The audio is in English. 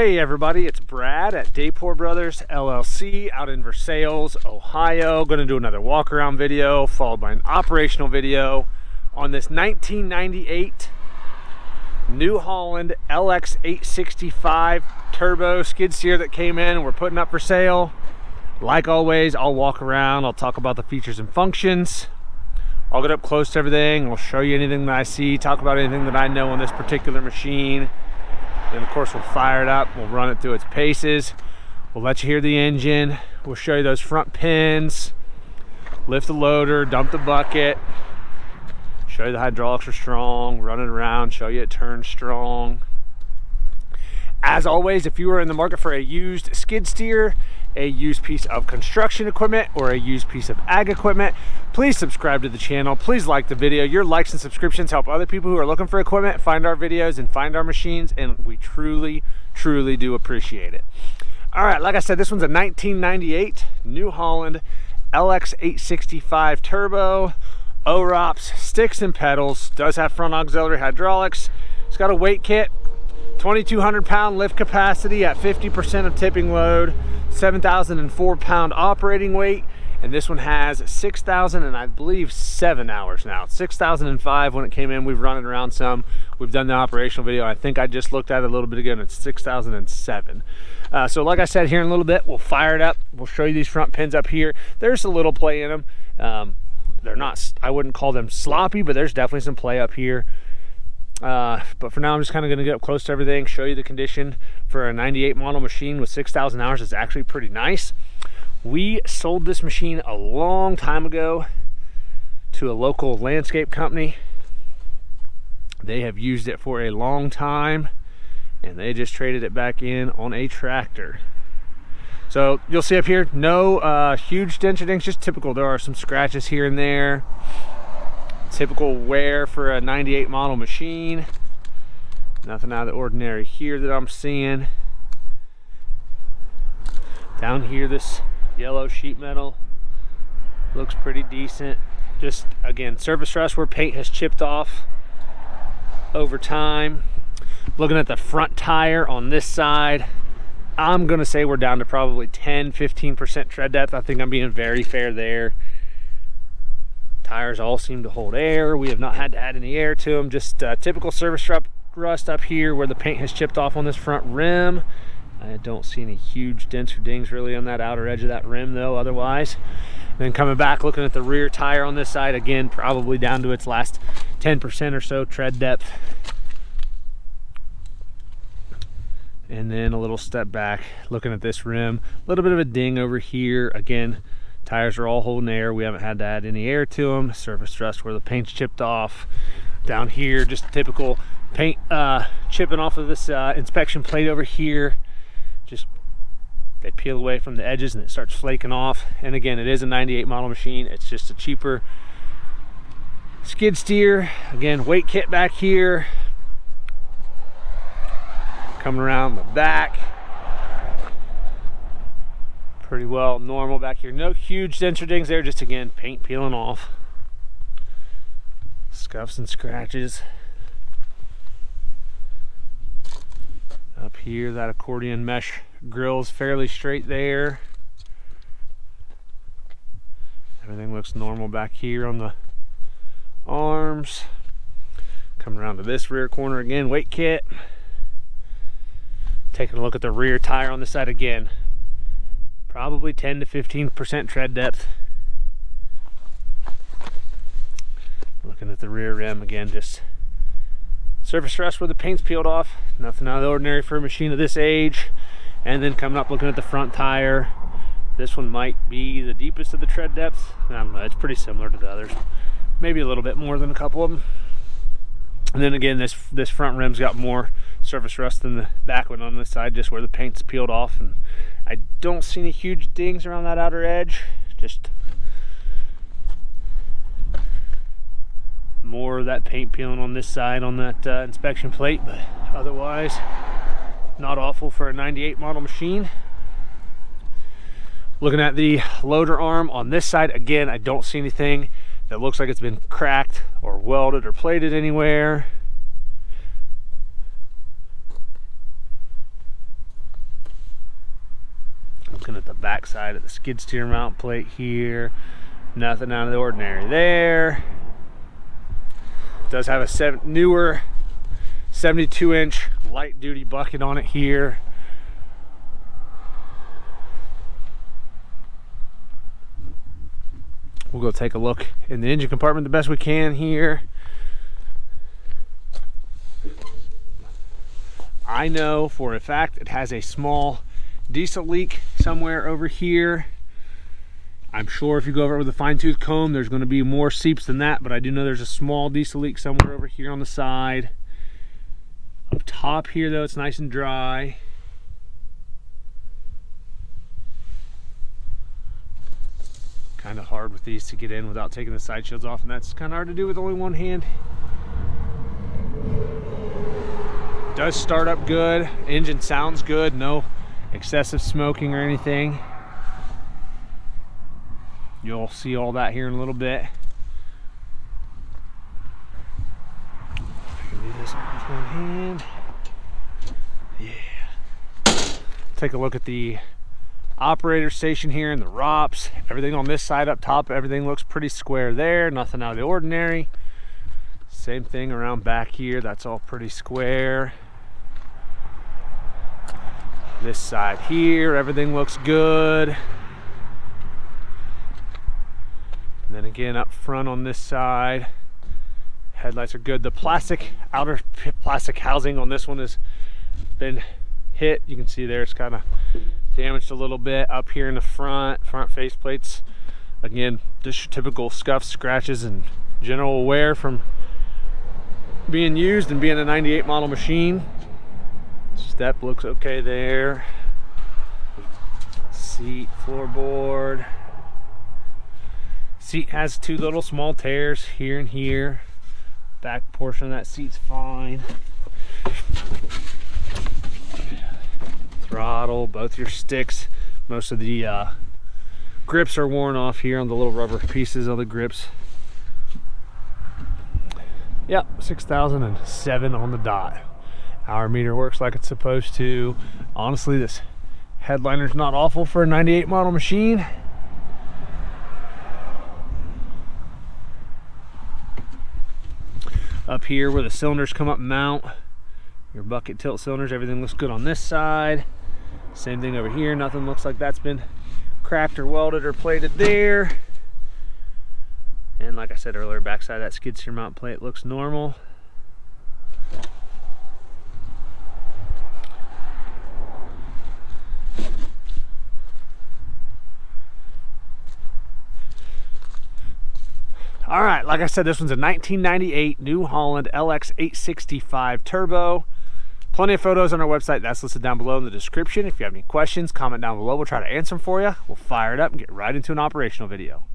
Hey everybody, it's Brad at Dayport Brothers LLC out in Versailles, Ohio. Going to do another walk around video followed by an operational video on this 1998 New Holland LX865 turbo skid steer that came in and we're putting up for sale. Like always, I'll walk around, I'll talk about the features and functions. I'll get up close to everything, I'll show you anything that I see, talk about anything that I know on this particular machine. Then of course we'll fire it up, we'll run it through its paces, we'll let you hear the engine, we'll show you those front pins, lift the loader, dump the bucket, show you the hydraulics are strong, run it around, show you it turns strong. As always, if you are in the market for a used skid steer, a used piece of construction equipment, or a used piece of ag equipment, please subscribe to the channel. Please like the video. Your likes and subscriptions help other people who are looking for equipment find our videos and find our machines, and we truly do appreciate it. All right, like I said, this one's a 1998 New Holland LX865 turbo, OROPS, sticks and pedals, does have front auxiliary hydraulics. It's got a weight kit, 2,200 pound lift capacity at 50% of tipping load, 7,004 pound operating weight, and this one has 6,000 and I believe 7 hours now. It's 6,005 when it came in. We've run it around some. We've done the operational video. I think I just looked at it a little bit ago and it's 6,007. So like I said, here in a little bit, we'll fire it up. We'll show you these front pins up here. There's a little play in them. They're not, I wouldn't call them sloppy, but there's definitely some play up here. But for now, I'm just kind of going to get up close to everything, show you the condition for a 98 model machine with 6,000 hours. It's actually pretty nice. We sold this machine a long time ago to a local landscape company. They have used it for a long time and they just traded it back in on a tractor. So you'll see up here, no huge dents or dings, just typical. There are some scratches here and there. Typical wear for a 98 model machine. Nothing out of the ordinary here that I'm seeing. Down here, this yellow sheet metal looks pretty decent. Just again, surface rust where paint has chipped off over time. Looking at the front tire on this side, I'm gonna say we're down to probably 10-15% tread depth. I think I'm being very fair there. Tires all seem to hold air. We have not had to add any air to them. Just typical surface rust up here where the paint has chipped off on this front rim. I don't see any huge dents or dings really on that outer edge of that rim though otherwise. And then coming back, looking at the rear tire on this side, again, probably down to its last 10% or so tread depth. And then a little step back, looking at this rim, a little bit of a ding over here. Again, tires are all holding air. We haven't had to add any air to them. Surface rust where the paint's chipped off. Down here, just typical paint chipping off of this inspection plate over here. Just they peel away from the edges and it starts flaking off. And again, it is a 98 model machine. It's just a cheaper skid steer. Again, weight kit back here. Coming around the back. Pretty well normal back here. No huge dents or dings there, just again, paint peeling off. Scuffs and scratches. Up here, that accordion mesh grill is fairly straight there. Everything looks normal back here on the arms. Coming around to this rear corner again, weight kit. Taking a look at the rear tire on this side again. Probably 10 to 15% tread depth. Looking at the rear rim again, just surface rust where the paint's peeled off. Nothing out of the ordinary for a machine of this age. And then coming up, looking at the front tire. This one might be the deepest of the tread depth. I don't know, it's pretty similar to the others. Maybe a little bit more than a couple of them. And then again, this front rim's got more surface rust than the back one on this side, just where the paint's peeled off. And I don't see any huge dings around that outer edge. Just more of that paint peeling on this side on that inspection plate, but otherwise not awful for a 98 model machine. Looking at the loader arm on this side, again, I don't see anything that looks like it's been cracked or welded or plated anywhere. Looking at the back side of the skid steer mount plate here, nothing out of the ordinary there. Does have a newer 72-inch light duty bucket on it here. We'll go take a look in the engine compartment the best we can here. I know for a fact it has a small diesel leak somewhere over here. I'm sure if you go over it with a fine-tooth comb, there's going to be more seeps than that, but I do know there's a small diesel leak somewhere over here on the side. Up top here, though, it's nice and dry. Kind of hard with these to get in without taking the side shields off, and that's kind of hard to do with only one hand. Does start up good. Engine sounds good. No excessive smoking or anything. You'll see all that here in a little bit. I can do this with one hand. Yeah. Take a look at the operator station here and the ROPS. Everything on this side up top, everything looks pretty square there. Nothing out of the ordinary. Same thing around back here. That's all pretty square. This side here, everything looks good. And then again up front on this side, headlights are good. The outer plastic housing on this one has been hit. You can see there it's kind of damaged a little bit. Up here in the front face plates, again, just your typical scuffs, scratches, and general wear from being used and being a 98 model machine. Step looks okay there. Seat, floorboard. Seat has two little small tears here and here. Back portion of that seat's fine. Throttle, both your sticks. Most of the grips are worn off here on the little rubber pieces of the grips. Yep, 6,007 on the dot. Hour meter works like it's supposed to. Honestly, this headliner's not awful for a 98 model machine. Up here where the cylinders come up and mount, your bucket tilt cylinders, everything looks good on this side. Same thing over here, nothing looks like that's been cracked or welded or plated there. And like I said earlier, backside of that skid steer mount plate looks normal. All right, like I said, this one's a 1998 New Holland LX865 Turbo. Plenty of photos on our website. That's listed down below in the description. If you have any questions, comment down below. We'll try to answer them for you. We'll fire it up and get right into an operational video.